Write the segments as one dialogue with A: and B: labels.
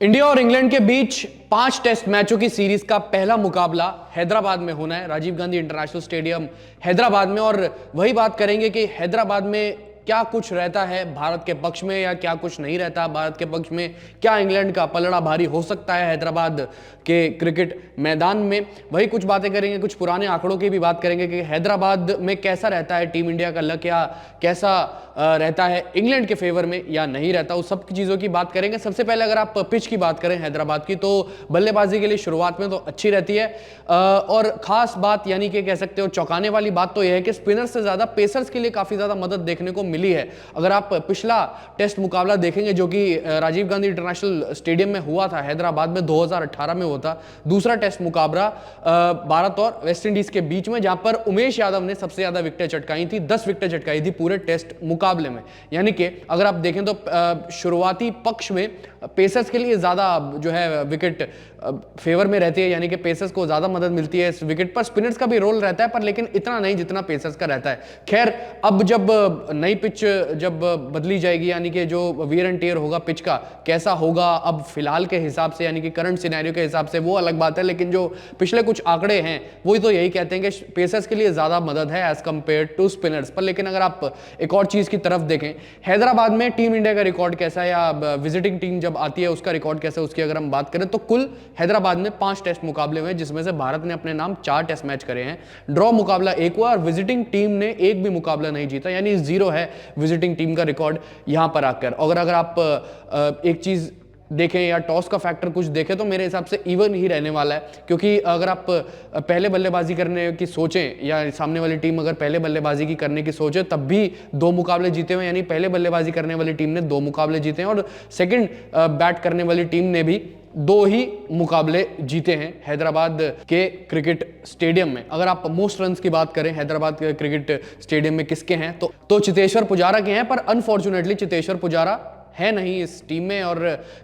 A: India और England के बीच 5 test मैचों की सीरीज का पहला मुकाबला हैदराबाद में होना है, राजीव गांधी इंटरनेशनल स्टेडियम हैदराबाद में। और वही बात करेंगे कि हैदराबाद में क्या कुछ रहता है भारत के पक्ष में या क्या कुछ नहीं रहता भारत के पक्ष में, क्या इंग्लैंड का पलड़ा भारी हो सकता है हैदराबाद के क्रिकेट मैदान में। वही कुछ बातें करेंगे, कुछ पुराने आंकड़ों की भी बात करेंगे कि हैदराबाद में कैसा रहता है टीम इंडिया का लक, या कैसा रहता है इंग्लैंड के फेवर में या नहीं रहता, उस सब चीज़ों की बात करेंगे। सबसे पहले अगर आप पिच की बात करें हैदराबाद की, तो बल्लेबाजी के लिए शुरुआत में तो अच्छी रहती है, और खास बात यानी कि कह सकते हो चौंकाने वाली बात तो यह है कि स्पिनर्स से ज़्यादा पेसर्स के लिए काफ़ी ज़्यादा मदद देखने को मिली है। अगर आप पिछला टेस्ट मुकाबला देखेंगे जो कि राजीव गांधी इंटरनेशनल स्टेडियम में हुआ था हैदराबाद में 2018 में हुआ था, दूसरा टेस्ट मुकाबला भारत और वेस्ट इंडीज के बीच में, जहां पर उमेश यादव ने सबसे ज्यादा विकेटें चटकाई थी, 10 विकेटें चटकाई थी पूरे टेस्ट मुकाबले में। यानी कि अगर आप देखें तो शुरुआती पक्ष में पेसर्स के लिए ज्यादा जो है विकेट फेवर में रहती है, यानी कि पेसर्स को ज्यादा मदद मिलती है इस विकेट पर। स्पिनर्स का भी रोल रहता है पर लेकिन इतना नहीं जितना पेसर्स का रहता है। खैर, अब जब नई पिच जब बदली जाएगी, यानी कि जो वियर एंड टियर होगा पिच का कैसा होगा अब फिलहाल के हिसाब से, यानी कि करंट सिनेरियो के हिसाब से, वो अलग बात है। लेकिन जो पिछले कुछ आंकड़े हैं वो तो यही कहते हैं कि पेसर्स के लिए ज्यादा मदद है एज कंपेयर टू स्पिनर्स पर। लेकिन अगर आप एक और चीज की तरफ देखें, हैदराबाद में टीम इंडिया का रिकॉर्ड कैसा है या विजिटिंग टीम जब आती है उसका रिकॉर्ड कैसा है, उसकी अगर हम बात करें तो कुल हैदराबाद में 5 टेस्ट मुकाबले हुए, जिसमें से भारत ने अपने नाम 4 टेस्ट मैच करे हैं, ड्रॉ मुकाबला 1 हुआ और विजिटिंग टीम ने एक भी मुकाबला नहीं जीता, यानी 0 है विजिटिंग टीम का रिकॉर्ड यहां पर आकर। अगर आप एक चीज देखें या टॉस का फैक्टर कुछ देखें तो मेरे हिसाब से इवन ही रहने वाला है, क्योंकि अगर आप पहले बल्लेबाजी करने की सोचें या सामने वाली टीम अगर पहले बल्लेबाजी की करने की सोचे तब भी 2 मुकाबले जीते हुए, यानी पहले बल्लेबाजी करने वाली टीम ने 2 मुकाबले जीते हैं और सेकंड बैट करने वाली टीम ने भी 2 ही मुकाबले जीते हैं हैदराबाद के क्रिकेट स्टेडियम में। अगर आप मोस्ट रन्स की बात करें हैदराबाद के क्रिकेट स्टेडियम में किसके हैं तो चेतेश्वर पुजारा के हैं, पर अनफॉर्चुनेटली चेतेश्वर पुजारा है नहीं इस टीम में। और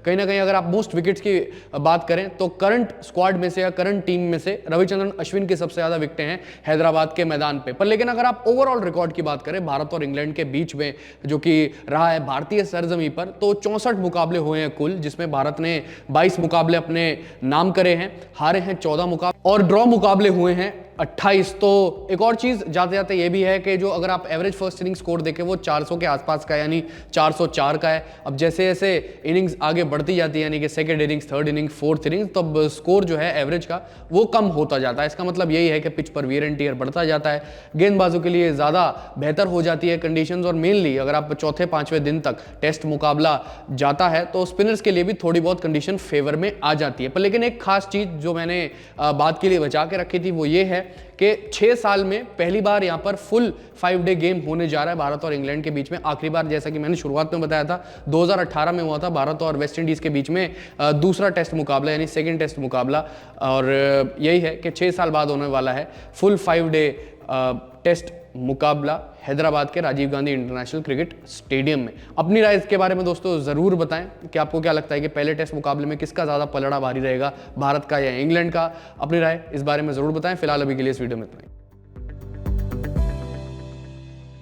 A: कहीं ना कहीं अगर आप मोस्ट विकेट्स की बात करें तो करंट स्क्वाड में से या करंट टीम में से रविचंद्रन अश्विन की सबसे ज्यादा विकेटें हैं हैदराबाद के मैदान पे। पर लेकिन अगर आप ओवरऑल रिकॉर्ड की बात करें भारत और इंग्लैंड के बीच में जो कि रहा है भारतीय सरजमी पर, तो 64 मुकाबले हुए हैं कुल, जिसमें भारत ने 22 मुकाबले अपने नाम करे हैं, हारे हैं 14 मुकाबले और ड्रॉ मुकाबले हुए हैं 28। तो एक और चीज जाते जाते ये भी है कि जो अगर आप एवरेज फर्स्ट इनिंग स्कोर देखें वो 400 के आसपास का है, यानी 404 का है। अब जैसे जैसे इनिंग्स आगे बढ़ती जाती है, यानी कि second innings, third innings, fourth innings, तब स्कोर जो है एवरेज का वो कम होता जाता है। इसका मतलब यही है कि पिच पर वियर एंड टियर बढ़ता जाता है, गेंदबाजों के लिए ज्यादा बेहतर हो जाती है कंडीशंस, और मेनली अगर आप चौथे 5वें दिन तक टेस्ट मुकाबला जाता है तो स्पिनर्स के लिए भी थोड़ी बहुत कंडीशन फेवर में आ जाती है। पर लेकिन एक खास चीज जो मैंने बात के लिए बचा के रखी थी वो ये है कि 6 साल में पहली बार यहां पर फुल 5 डे गेम होने जा रहा है भारत और इंग्लैंड के बीच में। आखिरी बार जैसा कि मैंने शुरुआत में बताया था 2018 में हुआ था भारत और वेस्ट इंडीज के बीच में दूसरा टेस्ट मुकाबला, यानी सेकंड टेस्ट मुकाबला। और यही है कि 6 साल बाद होने वाला है फुल 5 डे टेस्ट मुकाबला हैदराबाद के Rajiv Gandhi international cricket stadium में। अपनी राय इसके बारे में दोस्तों जरूर बताएं कि आपको क्या लगता है कि पहले टेस्ट मुकाबले में किसका ज्यादा पलड़ा भारी रहेगा, भारत का या इंग्लैंड का। अपनी राय इस बारे में जरूर बताएं। फिलहाल अभी के लिए इस वीडियो में इतना ही।